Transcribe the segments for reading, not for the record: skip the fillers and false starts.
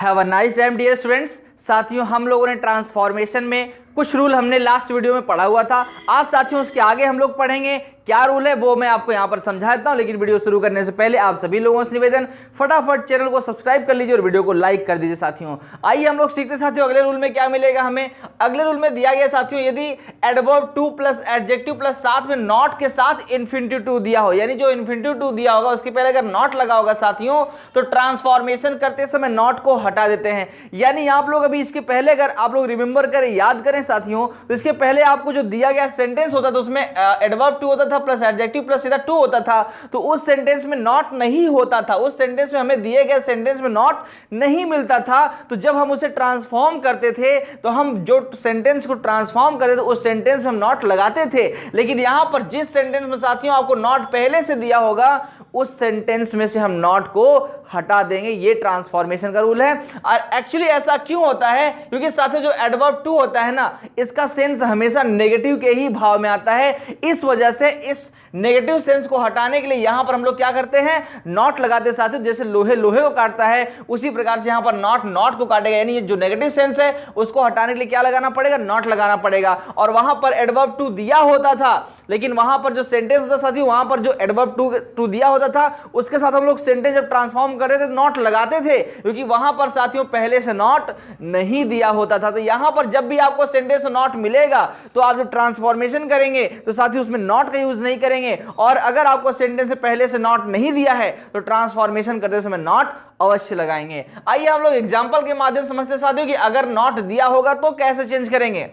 Have a nice time dear students. साथियों, हम लोगों ने ट्रांसफॉर्मेशन में कुछ रूल हमने लास्ट वीडियो में पढ़ा हुआ था। आज साथियों उसके आगे हम लोग पढ़ेंगे। क्या रूल है वो मैं आपको यहां पर समझा देता हूं, लेकिन वीडियो शुरू करने से पहले आप सभी लोगों से निवेदन, फटाफट चैनल को सब्सक्राइब कर लीजिए और वीडियो को लाइक कर दीजिए। साथियों आइए हम लोग सीखते साथियों अगले रूल में क्या मिलेगा हमें। अगले रूल में दिया गया साथियों, यदि adverb two plus adjective plus साथ में नॉट के साथ इन्फिनिटिव टू दिया हो, यानी जो इन्फिनिटिव टू दिया होगा उसके पहले अगर नॉट लगा होगा साथियों, तो ट्रांसफॉर्मेशन करते समय नॉट को हटा देते हैं। यानी आप लोग अभी इसके पहले अगर आप लोग रिमेंबर करें, याद करें साथियों, तो इसके पहले आपको जो दिया गया सेंटेंस होता था उसमें एडवर्ब टू होता था प्लस एडजेक्टिव प्लस सीधा टू होता था, तो उस सेंटेंस में नॉट नहीं होता था। उस सेंटेंस में हमें दिए गए सेंटेंस में नॉट नहीं मिलता था। तो जब हम उसे ट्रांसफॉर्म करते थे तो हम जो सेंटेंस को ट्रांसफॉर्म करते थे उस सेंटेंस में हम नॉट लगाते थे। लेकिन यहां पर जिस सेंटेंस में साथियों आपको नॉट पहले से दिया होगा उस सेंटेंस में से हम नॉट को हटा देंगे। ये ट्रांसफॉर्मेशन का रूल है। और एक्चुअली ऐसा क्यों होता है? क्योंकि साथियों जो एडवर्ब टू होता है ना, इसका सेंस हमेशा नेगेटिव के ही भाव में आता है। इस वजह से इस नेगेटिव सेंस को हटाने के लिए यहां पर हम लोग क्या करते हैं, नॉट लगाते हैं साथियों। जैसे लोहे लोहे को काटता है उसी प्रकार से यहां पर नॉट नॉट को काटेगा। यानी जो नेगेटिव सेंस है उसको हटाने के लिए क्या लगाना पड़ेगा, नॉट लगाना पड़ेगा। और वहां पर एडवर्ब टू दिया होता था, लेकिन वहां पर जो सेंटेंस होता साथियों, वहां पर जो एडवर्ब टू दिया होता था उसके साथ हम लोग सेंटेंस जब ट्रांसफॉर्म करते थे नॉट लगाते थे, क्योंकि वहां पर साथियों पहले से नॉट नहीं दिया होता था। तो यहां पर जब भी आपको सेंटेंस में नॉट मिलेगा तो आप जब ट्रांसफॉर्मेशन करेंगे तो साथियों उसमें नॉट का यूज नहीं करेंगे। और अगर आपको सेंटेंस से पहले से नॉट नहीं दिया है तो ट्रांसफॉर्मेशन करते समय नॉट अवश्य लगाएंगे। आइए हम लोग एग्जांपल के माध्यम से समझते साथियों कि अगर नॉट दिया होगा तो कैसे चेंज करेंगे।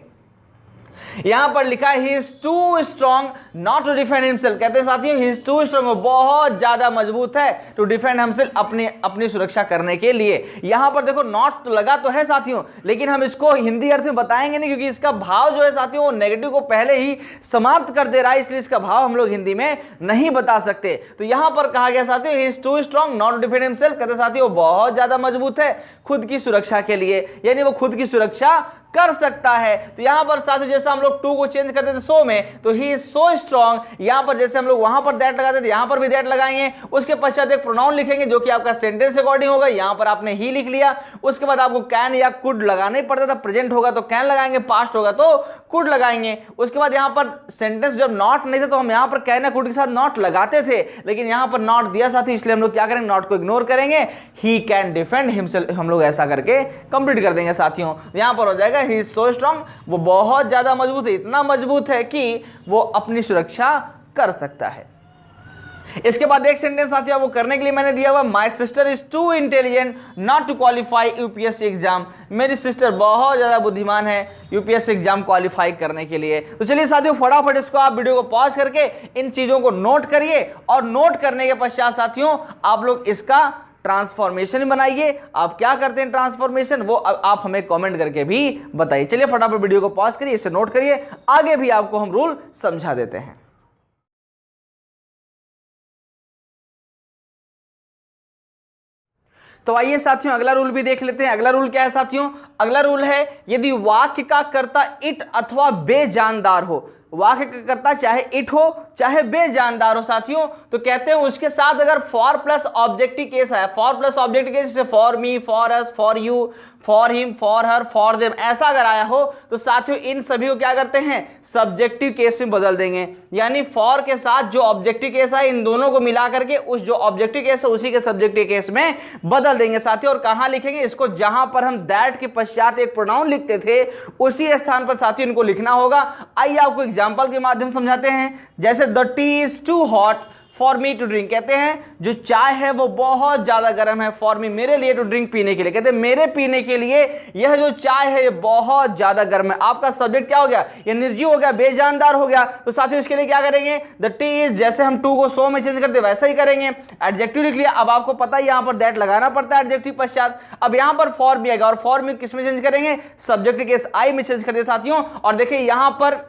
यहां पर लिखा है he is too strong not to defend himself. कहते हैं साथियों ही इज टू स्ट्रॉन्ग, बहुत ज्यादा मजबूत है टू डिफेंड हिमसेल्फ, अपनी सुरक्षा करने के लिए। यहां पर देखो नॉट तो लगा तो है साथियों, लेकिन हम इसको हिंदी अर्थ में बताएंगे नहीं, क्योंकि इसका भाव जो है साथियों वो नेगेटिव को पहले ही समाप्त कर दे रहा है, इसलिए इसका भाव हम लोग हिंदी में नहीं बता सकते। तो यहां पर कहा गया साथियों he is too strong not to defend himself. कहते हैं साथियों बहुत ज्यादा मजबूत है खुद की सुरक्षा के लिए, यानी वो खुद की सुरक्षा कर सकता है। तो यहां पर साथियों जैसे हम लोग टू को चेंज करते थे सो में, तो ही इज सो स्ट्रॉन्ग, यहां पर जैसे हम लोग वहां पर दैट लगाते थे यहां पर भी दैट लगाएंगे। उसके पश्चात एक प्रोनाउन लिखेंगे जो कि आपका सेंटेंस अकॉर्डिंग होगा। यहां पर आपने ही लिख लिया, उसके बाद आपको कैन या कुड लगाना ही पड़ता था। प्रेजेंट होगा तो कैन लगाएंगे, पास्ट होगा तो कुड लगाएंगे। उसके बाद यहां पर सेंटेंस जब नॉट नहीं था तो हम यहां पर कैन या कुड के साथ नॉट लगाते थे, लेकिन यहां पर नॉट दिया साथी, इसलिए हम लोग क्या करेंगे, नॉट को इग्नोर करेंगे। ही कैन डिफेंड हिमसेल्फ हम लोग ऐसा करके कंप्लीट कर देंगे साथियों। यहां पर हो जाएगा ही इज सो स्ट्रॉन्ग, वो बहुत ज्यादा मजबूत है, इतना मजबूत है कि वो अपनी सुरक्षा कर सकता है। इसके बाद एक सेंटेंस साथियों वो करने के लिए मैंने दिया हुआ, my sister is too intelligent not to qualify UPSC exam. मेरी सिस्टर बहुत ज्यादा बुद्धिमान है यूपीएससी एग्जाम क्वालिफाई करने के लिए। तो चलिए साथियों फटाफट इसको आप वीडियो को पॉज करके इन चीजों को नोट करिए, और नोट करने के पश्चात साथियों आप लोग इसका ट्रांसफॉर्मेशन बनाइए। आप क्या करते हैं ट्रांसफॉर्मेशन वो आप हमें कमेंट करके भी बताइए। चलिए फटाफट वीडियो को पॉज करिए, इसे नोट करिए, आगे भी आपको हम रूल समझा देते हैं। तो आइए साथियों अगला रूल भी देख लेते हैं। अगला रूल क्या है साथियों? अगला रूल है यदि वाक्य का कर्ता इट अथवा बेजानदार हो, वाक्य का कर्ता चाहे इट हो चाहे बेजानदार हो साथियों, तो कहते हैं उसके साथ अगर फॉर प्लस ऑब्जेक्टिव केस है, फॉर प्लस ऑब्जेक्टिव केस जैसे for me, for us, for you, for him, for her, for them, ऐसा अगर आया हो तो साथियों इन सभी को क्या करते हैं, सब्जेक्टिव केस में बदल देंगे। यानी फॉर के साथ जो ऑब्जेक्टिव केस है इन दोनों को मिला करके उस जो ऑब्जेक्टिव केस है उसी के सब्जेक्टिव केस में बदल देंगे साथियों। और कहां लिखेंगे इसको, जहां पर हम दैट के पश्चात एक प्रोनाउन लिखते थे उसी स्थान पर साथियों इनको लिखना होगा। आइए आपको एग्जाम्पल के माध्यम समझाते हैं। जैसे the tea is too hot for me to drink, कहते हैं जो चाय है वो बहुत ज्यादा गर्म है, फॉर मी मेरे लिए, टू ड्रिंक पीने के लिए, कहते हैं मेरे पीने के लिए यह जो चाय है ये बहुत ज्यादा गर्म है। आपका सब्जेक्ट क्या हो गया, ये निर्जीव हो गया, बेजानदार हो गया। तो साथियों इसके लिए क्या करेंगे, द टी इज, जैसे हम टू को सो में चेंज करते वैसा ही करेंगे। एडजेक्टिव लिख लिया, अब आपको पता है यहां पर दैट लगाना पड़ता है एडजेक्टिव पश्चात। अब यहां पर फॉर भी आएगा, और फॉर में किस में चेंज करेंगे, सब्जेक्ट केस आई में चेंज करते साथियों। और देखिए यहां पर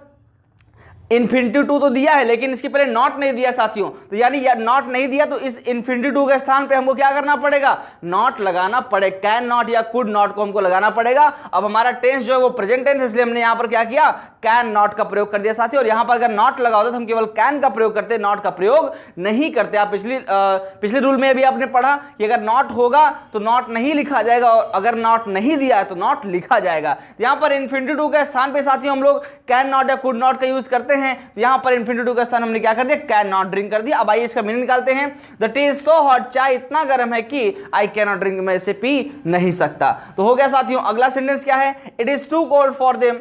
इन्फिनिटी टू तो दिया है लेकिन इसके पहले नॉट नहीं दिया साथियों, तो यानी नॉट नहीं दिया तो इस इन्फिनिटी टू के स्थान पे हमको क्या करना पड़ेगा, नॉट लगाना पड़ेगा। कैन नॉट या कुड नॉट को हमको लगाना पड़ेगा। अब हमारा टेंस जो है वो प्रेजेंट टेंस, इसलिए हमने यहां पर क्या किया, कैन नॉट का प्रयोग कर दिया साथियों। और यहां पर अगर नॉट लगा होता तो हम केवल कैन का प्रयोग करते, नॉट का प्रयोग नहीं करते। आप पिछले रूल में भी आपने पढ़ा कि अगर नॉट होगा तो नॉट नहीं लिखा जाएगा और अगर नॉट नहीं दिया है तो नॉट लिखा जाएगा। यहां पर इन्फिनिटी टू के स्थान पे साथियों हम लोग कैन नॉट या कुड नॉट का यूज करते हैं। यहां पर इन्फिनिटी टू का स्थान हमने क्या कर दिया, कैन नॉट ड्रिंक कर दिया। अब आइए इसका मीनिंग निकालते हैं। The tea is so hot, चाय इतना गर्म है कि आई कैन नॉट ड्रिंक, मैं इसे पी नहीं सकता। तो हो गया साथियों। अगला सेंटेंस क्या है, it is too cold for them,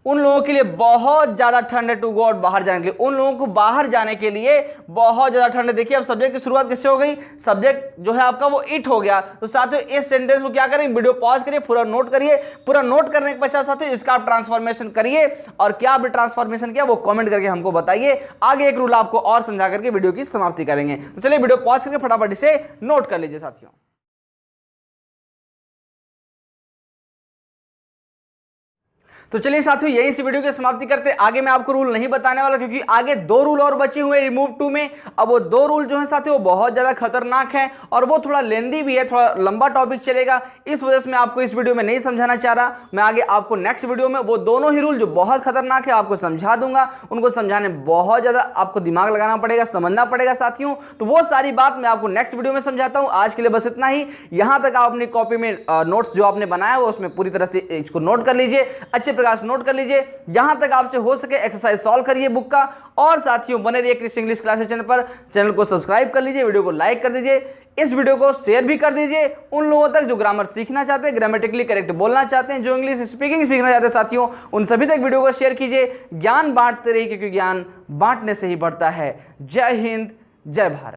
उन लोगों के लिए बहुत ज्यादा ठंड है, टू गो आउट, बाहर जाने के लिए, उन लोगों को बाहर जाने के लिए बहुत ज्यादा ठंड है। देखिए अब सब्जेक्ट की शुरुआत किससे हो गई, सब्जेक्ट जो है आपका वो इट हो गया। तो साथियों इस सेंटेंस को क्या करें, वीडियो पॉज करिए, पूरा नोट करिए। पूरा नोट करने के पश्चात साथियों इसका आप ट्रांसफॉर्मेशन करिए और क्या आपने ट्रांसफॉर्मेशन किया वो कमेंट करके हमको बताइए। आगे एक रूल आपको और समझा करके वीडियो की समाप्ति करेंगे। तो चलिए वीडियो पॉज करके फटाफट इसे नोट कर लीजिए साथियों। तो चलिए साथियों यही इस वीडियो की समाप्ति करते हैं। आगे मैं आपको रूल नहीं बताने वाला क्योंकि आगे 2 रूल और बचे हुए रिमूव टू में। अब वो 2 रूल जो है साथियों वो बहुत ज्यादा खतरनाक है और वो थोड़ा लेंदी भी है, थोड़ा लंबा टॉपिक चलेगा। इस वजह से मैं आपको इस वीडियो में नहीं समझाना चाह रहा। मैं आगे आपको नेक्स्ट वीडियो में वो दोनों ही रूल जो बहुत खतरनाक है आपको समझा दूंगा। उनको समझाने बहुत ज्यादा आपको दिमाग लगाना पड़ेगा, समझना पड़ेगा साथियों। तो वो सारी बात मैं आपको नेक्स्ट वीडियो में समझाता हूं। आज के लिए बस इतना ही। यहां तक आप अपनी कॉपी में नोट्स जो आपने बनाया है उसमें पूरी तरह से इसको नोट कर लीजिए, अच्छे प्रकार से नोट कर लीजिए। यहां तक आपसे हो सके एक्सरसाइज सॉल्व करिए बुक का। और साथियों बने रहिए क्रिश इंग्लिश क्लासेस चैनल पर। चैनल को सब्सक्राइब कर लीजिए, वीडियो को लाइक कर दीजिए, इस वीडियो को शेयर भी कर दीजिए उन लोगों तक जो ग्रामर सीखना चाहते हैं, ग्रामेटिकली करेक्ट बोलना चाहते हैं, जो इंग्लिश स्पीकिंग सीखना चाहते हैं साथियों, उन सभी तक वीडियो को शेयर कीजिए। ज्ञान बांटते रहिए क्योंकि ज्ञान बांटने से ही बढ़ता है। जय हिंद, जय भारत।